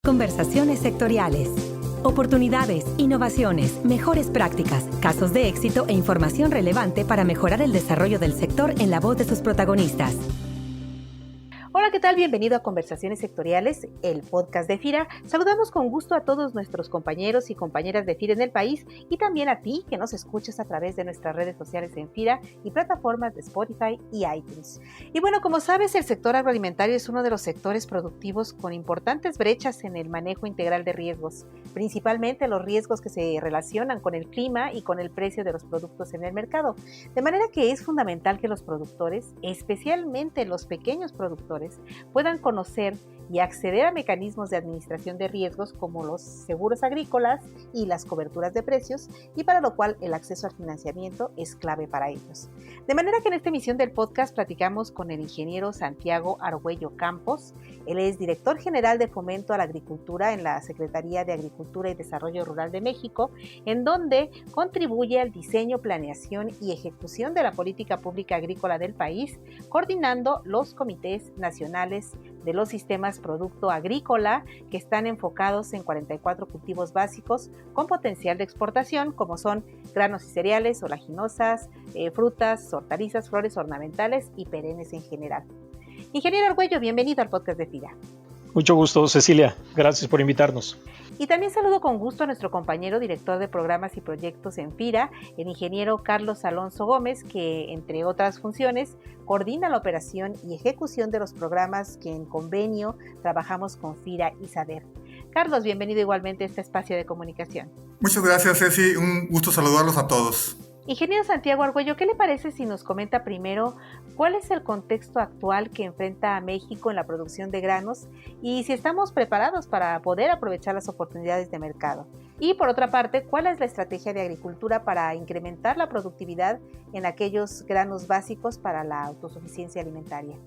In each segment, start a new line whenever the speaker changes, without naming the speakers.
Conversaciones sectoriales. Oportunidades, innovaciones, mejores prácticas, casos de éxito e información relevante para mejorar el desarrollo del sector en la voz de sus protagonistas.
Hola, ¿qué tal? Bienvenido a Conversaciones Sectoriales, el podcast de FIRA. Saludamos con gusto a todos nuestros compañeros y compañeras de FIRA en el país y también a ti que nos escuchas a través de nuestras redes sociales en FIRA y plataformas de Spotify y iTunes. Y bueno, como sabes, el sector agroalimentario es uno de los sectores productivos con importantes brechas en el manejo integral de riesgos, principalmente los riesgos que se relacionan con el clima y con el precio de los productos en el mercado. De manera que es fundamental que los productores, especialmente los pequeños productores, puedan conocer y acceder a mecanismos de administración de riesgos como los seguros agrícolas y las coberturas de precios, y para lo cual el acceso al financiamiento es clave para ellos. De manera que en esta emisión del podcast platicamos con el ingeniero Santiago Argüello Campos. Él es director general de Fomento a la Agricultura en la Secretaría de Agricultura y Desarrollo Rural de México, en donde contribuye al diseño, planeación y ejecución de la política pública agrícola del país, coordinando los comités nacionales de los sistemas producto agrícola que están enfocados en 44 cultivos básicos con potencial de exportación, como son granos y cereales, oleaginosas, frutas, hortalizas, flores ornamentales y perennes en general. Ingeniero Argüello, bienvenido al podcast de FIRA.
Mucho gusto, Cecilia. Gracias por invitarnos.
Y también saludo con gusto a nuestro compañero director de programas y proyectos en FIRA, el ingeniero Carlos Alonso Gómez, que entre otras funciones coordina la operación y ejecución de los programas que en convenio trabajamos con FIRA y SADER. Carlos, bienvenido igualmente a este espacio de comunicación.
Muchas gracias, Ceci. Un gusto saludarlos a todos.
Ingeniero Santiago Argüello, ¿qué le parece si nos comenta primero cuál es el contexto actual que enfrenta a México en la producción de granos y si estamos preparados para poder aprovechar las oportunidades de mercado? Y por otra parte, ¿cuál es la estrategia de agricultura para incrementar la productividad en aquellos granos básicos para la autosuficiencia alimentaria?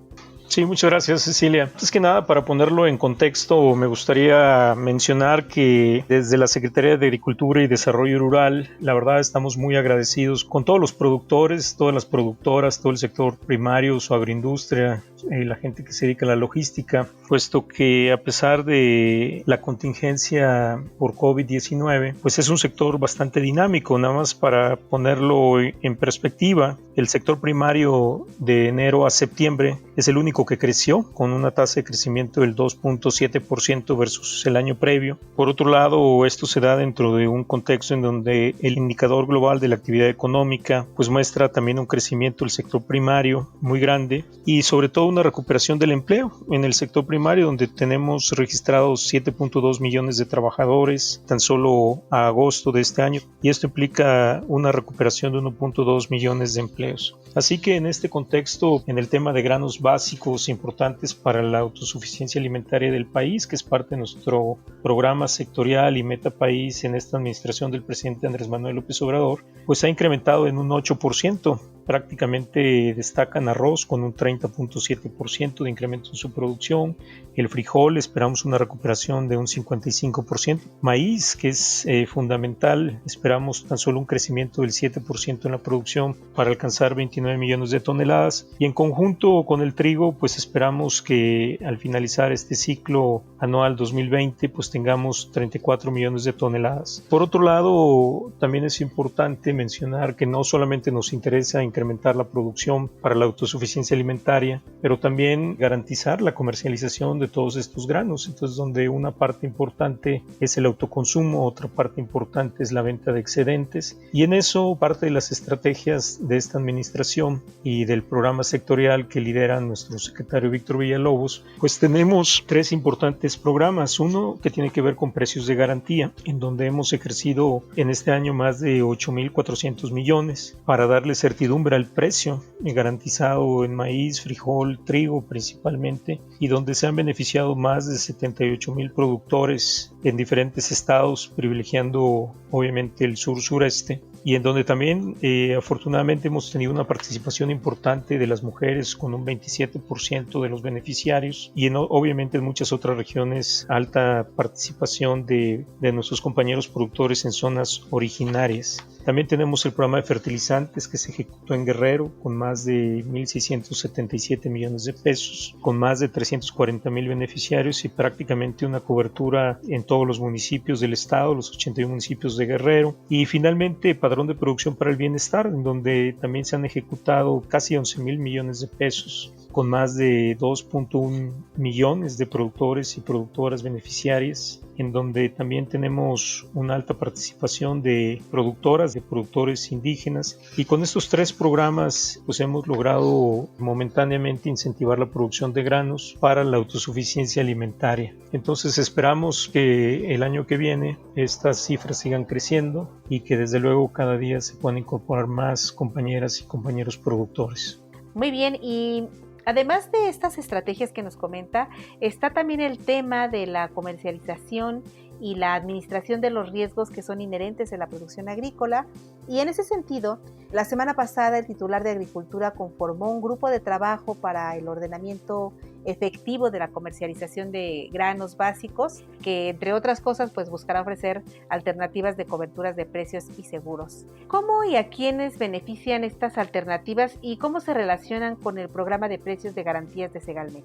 Sí, muchas gracias, Cecilia. Antes que nada, para ponerlo en contexto, me gustaría mencionar que desde la Secretaría de Agricultura y Desarrollo Rural, la verdad estamos muy agradecidos con todos los productores, todas las productoras, todo el sector primario, su agroindustria, la gente que se dedica a la logística, puesto que a pesar de la contingencia por COVID-19, pues es un sector bastante dinámico. Nada más para ponerlo en perspectiva, el sector primario de enero a septiembre es el único que creció, con una tasa de crecimiento del 2.7% versus el año previo. Por otro lado, esto se da dentro de un contexto en donde el indicador global de la actividad económica pues muestra también un crecimiento del sector primario muy grande y sobre todo una recuperación del empleo en el sector primario, donde tenemos registrados 7.2 millones de trabajadores tan solo a agosto de este año, y esto implica una recuperación de 1.2 millones de empleos. Así que en este contexto, en el tema de granos básicos importantes para la autosuficiencia alimentaria del país, que es parte de nuestro programa sectorial y meta país en esta administración del presidente Andrés Manuel López Obrador, pues ha incrementado en un 8%. Prácticamente destacan arroz con un 30.7% de incremento en su producción, el frijol esperamos una recuperación de un 55%, maíz, que es fundamental, esperamos tan solo un crecimiento del 7% en la producción para alcanzar 29 millones de toneladas, y en conjunto con el trigo pues esperamos que al finalizar este ciclo anual 2020 pues tengamos 34 millones de toneladas. Por otro lado, también es importante mencionar que no solamente nos interesa incrementar la producción para la autosuficiencia alimentaria, pero también garantizar la comercialización de todos estos granos. Entonces, donde una parte importante es el autoconsumo, otra parte importante es la venta de excedentes, y en eso parte de las estrategias de esta administración y del programa sectorial que lidera nuestro secretario Víctor Villalobos, pues tenemos tres importantes programas. Uno que tiene que ver con precios de garantía, en donde hemos ejercido en este año más de 8.400 millones para darle certidumbre al precio garantizado en maíz, frijol, trigo principalmente, y donde se han beneficiado más de 78,000 productores en diferentes estados, privilegiando obviamente el sur-sureste. y en donde también afortunadamente hemos tenido una participación importante de las mujeres con un 27% de los beneficiarios y obviamente en muchas otras regiones alta participación de nuestros compañeros productores en zonas originarias. También tenemos el programa de fertilizantes que se ejecutó en Guerrero con más de 1.677 millones de pesos, con más de 340,000 beneficiarios y prácticamente una cobertura en todos los municipios del estado, los 81 municipios de Guerrero. Y finalmente, Padrón de Producción para el Bienestar, en donde también se han ejecutado casi 11,000 millones de pesos, con más de 2.1 millones de productores y productoras beneficiarias, en donde también tenemos una alta participación de productoras, de productores indígenas, y con estos 3 programas pues hemos logrado momentáneamente incentivar la producción de granos para la autosuficiencia alimentaria. Entonces esperamos que el año que viene estas cifras sigan creciendo y que desde luego cada día se puedan incorporar más compañeras y compañeros productores.
Muy bien, y además de estas estrategias que nos comenta, está también el tema de la comercialización y la administración de los riesgos que son inherentes en la producción agrícola. Y en ese sentido, la semana pasada el titular de Agricultura conformó un grupo de trabajo para el ordenamiento efectivo de la comercialización de granos básicos, que entre otras cosas pues buscará ofrecer alternativas de coberturas de precios y seguros. ¿Cómo y a quiénes benefician estas alternativas y cómo se relacionan con el programa de precios de garantías de Segalmex?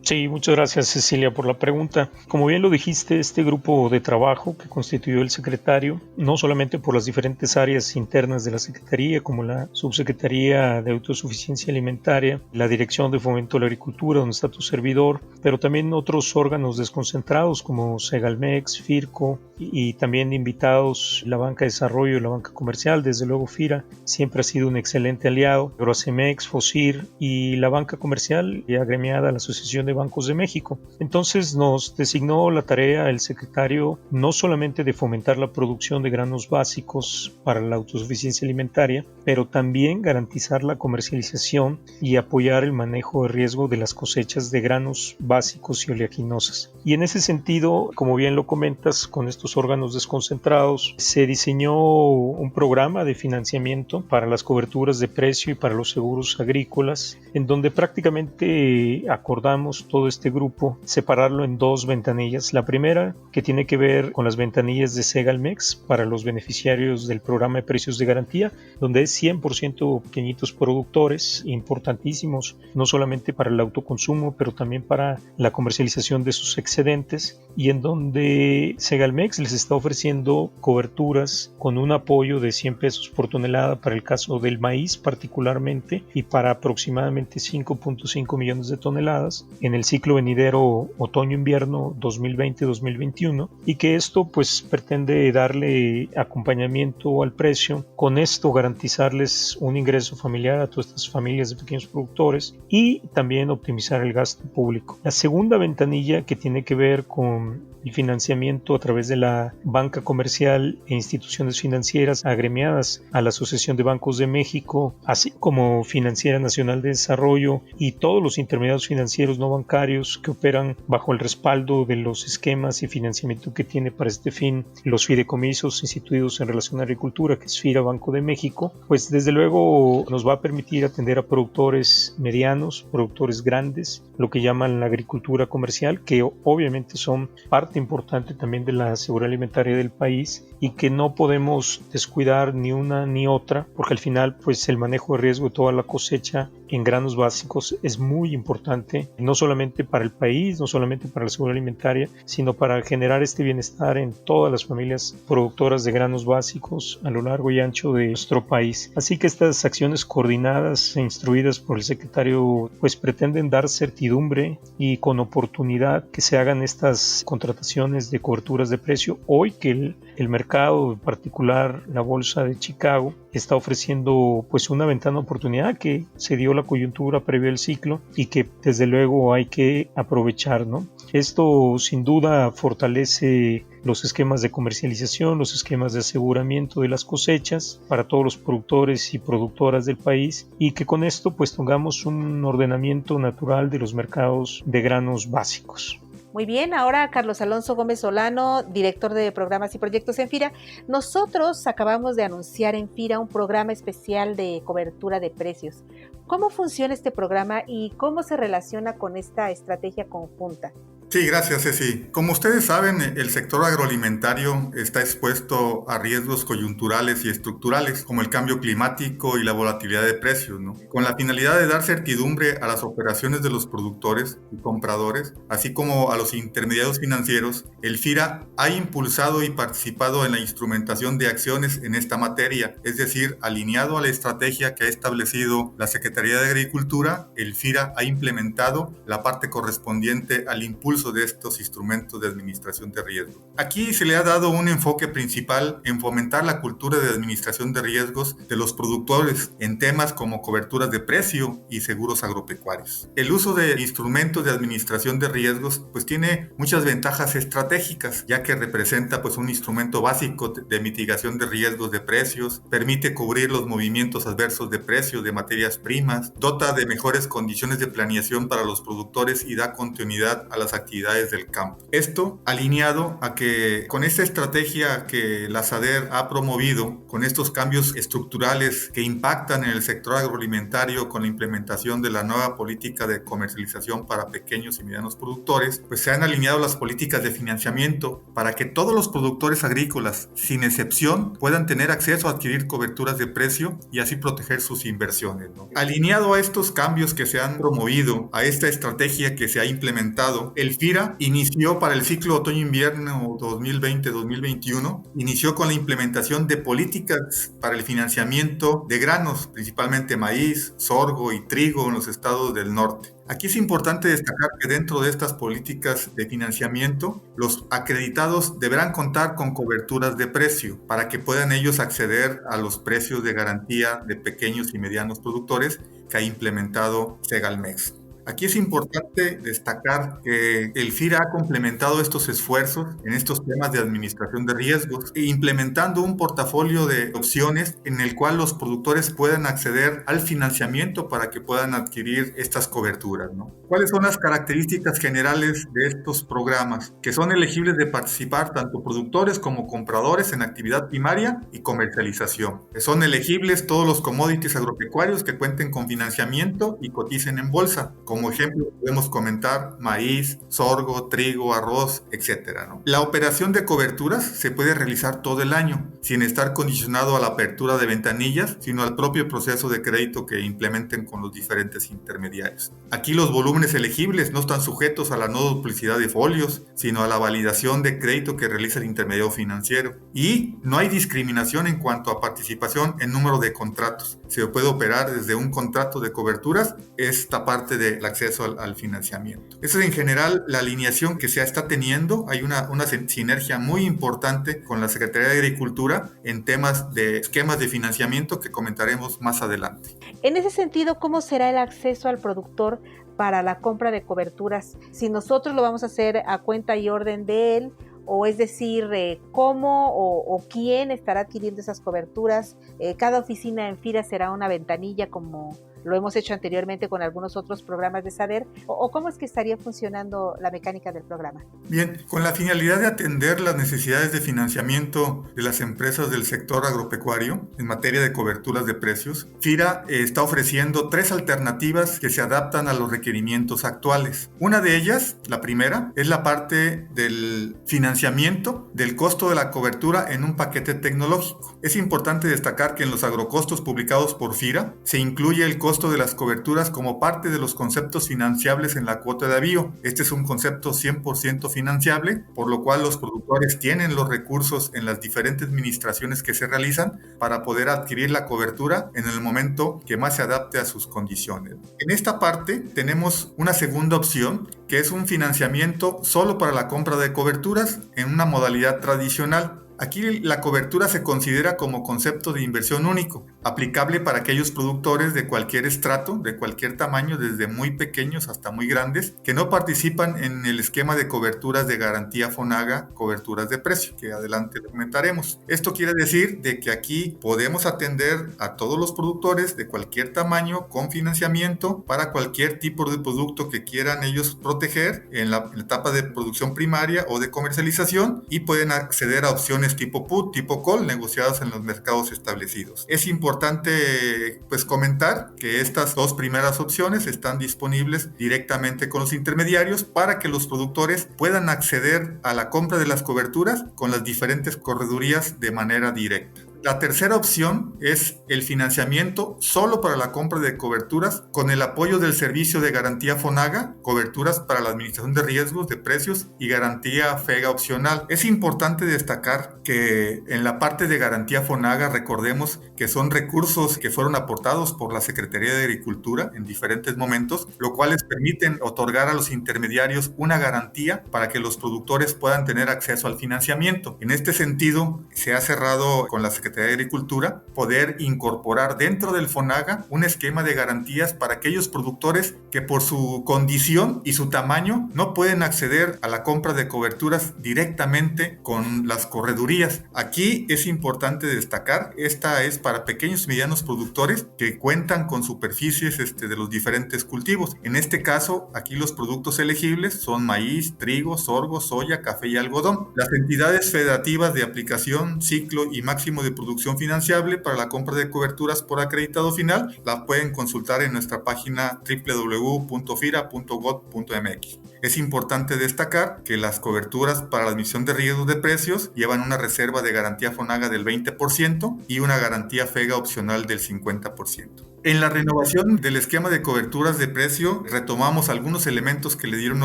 Sí, muchas gracias Cecilia por la pregunta. Como bien lo dijiste, este grupo de trabajo que constituyó el secretario, no solamente por las diferentes áreas internas de la Secretaría, como la Subsecretaría de Autosuficiencia Alimentaria, la Dirección de Fomento de la Agricultura, donde está tu servidor, pero también otros órganos desconcentrados como Segalmex, FIRCO y también invitados la Banca de Desarrollo y la Banca Comercial, desde luego FIRA, siempre ha sido un excelente aliado, Agrocemex, FOSIR y la Banca Comercial y agremiada a la Asociación de Bancos de México. Entonces nos designó la tarea el secretario no solamente de fomentar la producción de granos básicos para la autosuficiencia alimentaria, pero también garantizar la comercialización y apoyar el manejo de riesgo de las cosechas de granos básicos y oleaginosas. Y en ese sentido, como bien lo comentas, con estos órganos desconcentrados se diseñó un programa de financiamiento para las coberturas de precio y para los seguros agrícolas, en donde prácticamente acordamos todo este grupo separarlo en 2 ventanillas. La primera, que tiene que ver con las ventanillas de Segalmex para los beneficiarios del programa de precios de garantía, donde es 100% pequeñitos productores, importantísimos, no solamente para el autoconsumo, pero también para la comercialización de sus excedentes, y en donde Segalmex les está ofreciendo coberturas con un apoyo de 100 pesos por tonelada para el caso del maíz particularmente, y para aproximadamente 5.5 millones de toneladas en el ciclo venidero otoño-invierno 2020-2021, y que esto pues pretende darle acompañamiento al precio, con esto garantizarles un ingreso familiar a todas estas familias de pequeños productores y también optimizar el gasto público. La segunda ventanilla, que tiene que ver con el financiamiento a través de la banca comercial e instituciones financieras agremiadas a la Asociación de Bancos de México, así como Financiera Nacional de Desarrollo y todos los intermediarios financieros no bancarios que operan bajo el respaldo de los esquemas y financiamiento que tiene para este fin los fideicomisos instituidos en relación a agricultura, que es FIRA Banco de México, pues desde luego nos va a permitir atender a productores medianos, productores grandes, lo que llaman la agricultura comercial, que obviamente son parte importante también de la seguridad alimentaria del país y que no podemos descuidar ni una ni otra, porque al final pues el manejo de riesgo de toda la cosecha en granos básicos es muy importante, no solamente para el país, no solamente para la seguridad alimentaria, sino para generar este bienestar en todas las familias productoras de granos básicos a lo largo y ancho de nuestro país. Así que estas acciones coordinadas e instruidas por el secretario pues pretenden dar certidumbre y con oportunidad que se hagan estas contrataciones de coberturas de precio hoy que el mercado, en particular la bolsa de Chicago, está ofreciendo pues una ventana de oportunidad que se dio la coyuntura previo al ciclo y que desde luego hay que aprovechar, ¿no? Esto sin duda fortalece los esquemas de comercialización, los esquemas de aseguramiento de las cosechas para todos los productores y productoras del país, y que con esto pues tengamos un ordenamiento natural de los mercados de granos básicos.
Muy bien, ahora Carlos Alonso Gómez Solano, director de programas y proyectos en FIRA. Nosotros acabamos de anunciar en FIRA un programa especial de cobertura de precios. ¿Cómo funciona este programa y cómo se relaciona con esta estrategia conjunta?
Sí, gracias, Ceci. Como ustedes saben, el sector agroalimentario está expuesto a riesgos coyunturales y estructurales, como el cambio climático y la volatilidad de precios, ¿no? Con la finalidad de dar certidumbre a las operaciones de los productores y compradores, así como a los intermediarios financieros, el FIRA ha impulsado y participado en la instrumentación de acciones en esta materia, es decir, alineado a la estrategia que ha establecido la Secretaría de Agricultura, el FIRA ha implementado la parte correspondiente al impulso de estos instrumentos de administración de riesgos. Aquí se le ha dado un enfoque principal en fomentar la cultura de administración de riesgos de los productores en temas como coberturas de precio y seguros agropecuarios. El uso de instrumentos de administración de riesgos pues tiene muchas ventajas estratégicas, ya que representa pues un instrumento básico de mitigación de riesgos de precios, permite cubrir los movimientos adversos de precios de materias primas, dota de mejores condiciones de planeación para los productores y da continuidad a las actividades del campo. Esto alineado a que con esta estrategia que la SADER ha promovido, con estos cambios estructurales que impactan en el sector agroalimentario con la implementación de la nueva política de comercialización para pequeños y medianos productores, pues se han alineado las políticas de financiamiento para que todos los productores agrícolas, sin excepción, puedan tener acceso a adquirir coberturas de precio y así proteger sus inversiones, ¿no? Alineado a estos cambios que se han promovido, a esta estrategia que se ha implementado, el FIRA inició para el ciclo otoño-invierno 2020-2021, inició con la implementación de políticas para el financiamiento de granos, principalmente maíz, sorgo y trigo en los estados del norte. Aquí es importante destacar que dentro de estas políticas de financiamiento, los acreditados deberán contar con coberturas de precio para que puedan ellos acceder a los precios de garantía de pequeños y medianos productores que ha implementado Segalmex. Aquí es importante destacar que el FIRA ha complementado estos esfuerzos en estos temas de administración de riesgos e implementando un portafolio de opciones en el cual los productores puedan acceder al financiamiento para que puedan adquirir estas coberturas, ¿no? ¿Cuáles son las características generales de estos programas? Que son elegibles de participar tanto productores como compradores en actividad primaria y comercialización. Que son elegibles todos los commodities agropecuarios que cuenten con financiamiento y coticen en bolsa. Como ejemplo, podemos comentar maíz, sorgo, trigo, arroz, etc., ¿no? La operación de coberturas se puede realizar todo el año, sin estar condicionado a la apertura de ventanillas, sino al propio proceso de crédito que implementen con los diferentes intermediarios. Aquí los volúmenes elegibles no están sujetos a la no duplicidad de folios, sino a la validación de crédito que realiza el intermediario financiero. Y no hay discriminación en cuanto a participación en número de contratos. Se puede operar desde un contrato de coberturas, esta parte del acceso al financiamiento. Esa es en general la alineación que se está teniendo. Hay una sinergia muy importante con la Secretaría de Agricultura en temas de esquemas de financiamiento que comentaremos más adelante.
En ese sentido, ¿cómo será el acceso al productor para la compra de coberturas? Si nosotros lo vamos a hacer a cuenta y orden de él, o es decir, cómo o quién estará adquiriendo esas coberturas. Cada oficina en FIRA será una ventanilla como lo hemos hecho anteriormente con algunos otros programas de SADER, o cómo es que estaría funcionando la mecánica del programa.
Bien, con la finalidad de atender las necesidades de financiamiento de las empresas del sector agropecuario en materia de coberturas de precios, FIRA está ofreciendo 3 alternativas que se adaptan a los requerimientos actuales. Una de ellas, la primera, es la parte del financiamiento del costo de la cobertura en un paquete tecnológico. Es importante destacar que en los agrocostos publicados por FIRA se incluye el costo de las coberturas como parte de los conceptos financiables en la cuota de avío. Este es un concepto 100% financiable, por lo cual los productores tienen los recursos en las diferentes administraciones que se realizan para poder adquirir la cobertura en el momento que más se adapte a sus condiciones. En esta parte tenemos una segunda opción, que es un financiamiento solo para la compra de coberturas en una modalidad tradicional. Aquí la cobertura se considera como concepto de inversión único, aplicable para aquellos productores de cualquier estrato, de cualquier tamaño, desde muy pequeños hasta muy grandes, que no participan en el esquema de coberturas de garantía FONAGA, coberturas de precio, que adelante comentaremos. Esto quiere decir de que aquí podemos atender a todos los productores de cualquier tamaño con financiamiento para cualquier tipo de producto que quieran ellos proteger en la etapa de producción primaria o de comercialización, y pueden acceder a opciones tipo put, tipo call, negociadas en los mercados establecidos. Es importante comentar que estas dos primeras opciones están disponibles directamente con los intermediarios para que los productores puedan acceder a la compra de las coberturas con las diferentes corredurías de manera directa. La tercera opción es el financiamiento solo para la compra de coberturas con el apoyo del servicio de garantía FONAGA, coberturas para la administración de riesgos de precios y garantía FEGA opcional. Es importante destacar que en la parte de garantía FONAGA recordemos que son recursos que fueron aportados por la Secretaría de Agricultura en diferentes momentos, lo cual les permiten otorgar a los intermediarios una garantía para que los productores puedan tener acceso al financiamiento. En este sentido, se ha cerrado con la Secretaría de Agricultura poder incorporar dentro del FONAGA un esquema de garantías para aquellos productores que por su condición y su tamaño no pueden acceder a la compra de coberturas directamente con las corredurías. Aquí es importante destacar, esta es para pequeños y medianos productores que cuentan con superficies de los diferentes cultivos. En este caso, aquí los productos elegibles son maíz, trigo, sorgo, soya, café y algodón. Las entidades federativas de aplicación, ciclo y máximo de producción financiable para la compra de coberturas por acreditado final la pueden consultar en nuestra página www.fira.gov.mx. Es importante destacar que las coberturas para la admisión de riesgos de precios llevan una reserva de garantía FONAGA del 20% y una garantía FEGA opcional del 50%. En la renovación del esquema de coberturas de precio retomamos algunos elementos que le dieron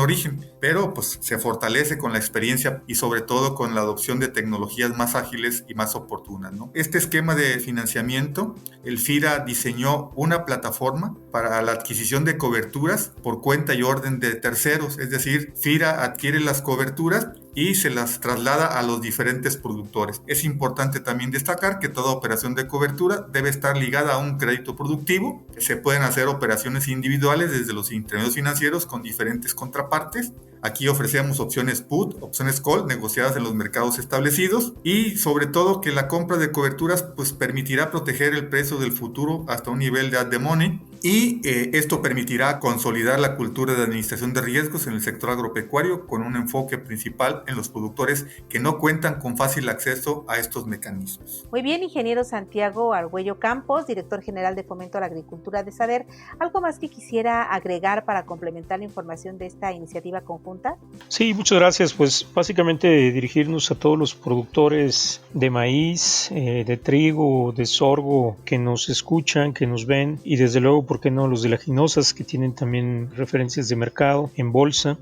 origen, pero se fortalece con la experiencia y sobre todo con la adopción de tecnologías más ágiles y más oportunas, ¿no? Este esquema de financiamiento, el FIRA diseñó una plataforma para la adquisición de coberturas por cuenta y orden de terceros, es decir, FIRA adquiere las coberturas y se las traslada a los diferentes productores. Es importante también destacar que toda operación de cobertura debe estar ligada a un crédito productivo. Se pueden hacer operaciones individuales desde los intermediarios financieros con diferentes contrapartes. Aquí ofrecemos opciones put, opciones call, negociadas en los mercados establecidos, y sobre todo que la compra de coberturas permitirá proteger el precio del futuro hasta un nivel de at the money, y esto permitirá consolidar la cultura de administración de riesgos en el sector agropecuario con un enfoque principal en los productores que no cuentan con fácil acceso a estos mecanismos.
Muy bien, ingeniero Santiago Argüello Campos, director general de Fomento a la Agricultura de Saber, ¿algo más que quisiera agregar para complementar la información de esta iniciativa conjunta?
Sí, muchas gracias. Básicamente dirigirnos a todos los productores de maíz, de trigo, de sorgo que nos escuchan, que nos ven, y desde luego, ¿por qué no?, los de leguminosas que tienen también referencias de mercado en bolsa,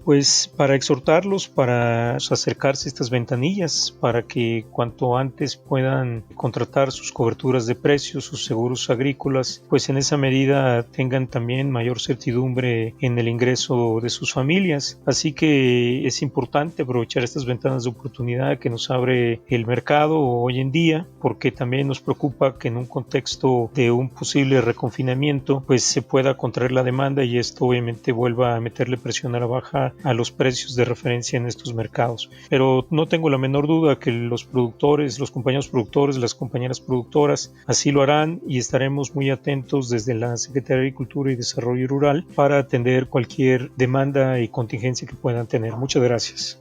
para exhortarlos para acercarse a estas ventanillas para que cuanto antes puedan contratar sus coberturas de precios, sus seguros agrícolas, en esa medida tengan también mayor certidumbre en el ingreso de sus familias. Así que es importante aprovechar estas ventanas de oportunidad que nos abre el mercado hoy en día, porque también nos preocupa que en un contexto de un posible reconfinamiento se pueda contraer la demanda y esto obviamente vuelva a meterle presión a la baja a los precios de referencia en estos mercados. Pero no tengo la menor duda que los productores, los compañeros productores, las compañeras productoras así lo harán, y estaremos muy atentos desde la Secretaría de Agricultura y Desarrollo Rural para atender cualquier demanda y contingencia que puedan tener. Muchas gracias.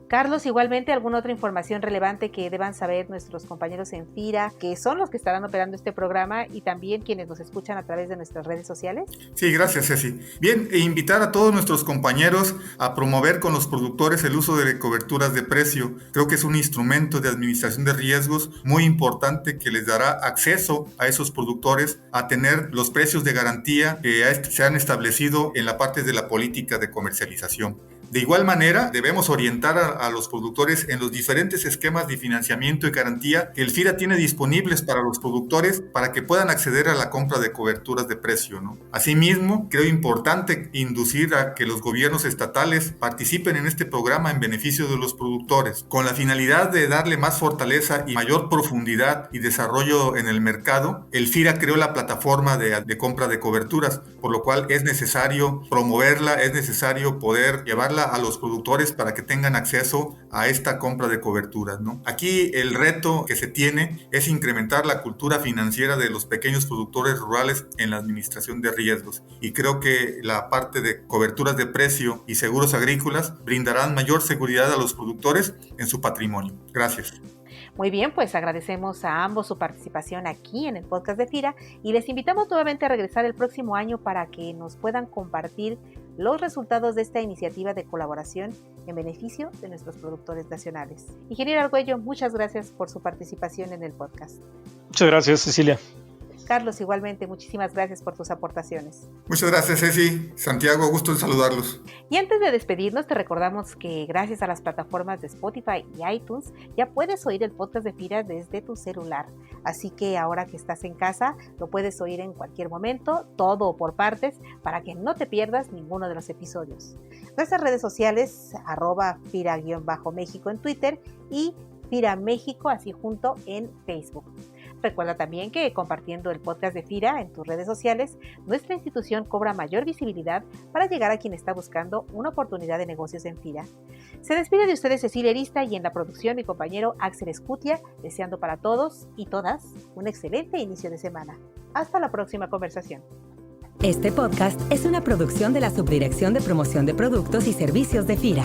Carlos, igualmente, ¿alguna otra información relevante que deban saber nuestros compañeros en FIRA, que son los que estarán operando este programa, y también quienes nos escuchan a través de nuestras redes sociales?
Sí, gracias, Ceci. Bien, invitar a todos nuestros compañeros a promover con los productores el uso de coberturas de precio. Creo que es un instrumento de administración de riesgos muy importante que les dará acceso a esos productores a tener los precios de garantía que se han establecido en la parte de la política de comercialización. De igual manera, debemos orientar a los productores en los diferentes esquemas de financiamiento y garantía que el FIRA tiene disponibles para los productores para que puedan acceder a la compra de coberturas de precio, ¿no? Asimismo, creo importante inducir a que los gobiernos estatales participen en este programa en beneficio de los productores, con la finalidad de darle más fortaleza y mayor profundidad y desarrollo en el mercado. El FIRA creó la plataforma de compra de coberturas, por lo cual es necesario promoverla, es necesario poder llevarla a los productores para que tengan acceso a esta compra de coberturas, ¿no? Aquí el reto que se tiene es incrementar la cultura financiera de los pequeños productores rurales en la administración de riesgos, y creo que la parte de coberturas de precio y seguros agrícolas brindarán mayor seguridad a los productores en su patrimonio. Gracias.
Muy bien, pues agradecemos a ambos su participación aquí en el podcast de FIRA y les invitamos nuevamente a regresar el próximo año para que nos puedan compartir los resultados de esta iniciativa de colaboración en beneficio de nuestros productores nacionales. Ingeniero Argüello, muchas gracias por su participación en el podcast.
Muchas gracias, Cecilia.
Carlos, igualmente, muchísimas gracias por tus aportaciones.
Muchas gracias, Ceci. Santiago, gusto en saludarlos.
Y antes de despedirnos, te recordamos que gracias a las plataformas de Spotify y iTunes, ya puedes oír el podcast de FIRA desde tu celular. Así que ahora que estás en casa, lo puedes oír en cualquier momento, todo o por partes, para que no te pierdas ninguno de los episodios. Nuestras redes sociales, @FIRA_México en Twitter y FIRA México, así junto, en Facebook. Recuerda también que compartiendo el podcast de FIRA en tus redes sociales, nuestra institución cobra mayor visibilidad para llegar a quien está buscando una oportunidad de negocios en FIRA. Se despide de ustedes Cecilia Arista y en la producción mi compañero Axel Escutia, deseando para todos y todas un excelente inicio de semana. Hasta la próxima conversación.
Este podcast es una producción de la Subdirección de Promoción de Productos y Servicios de FIRA.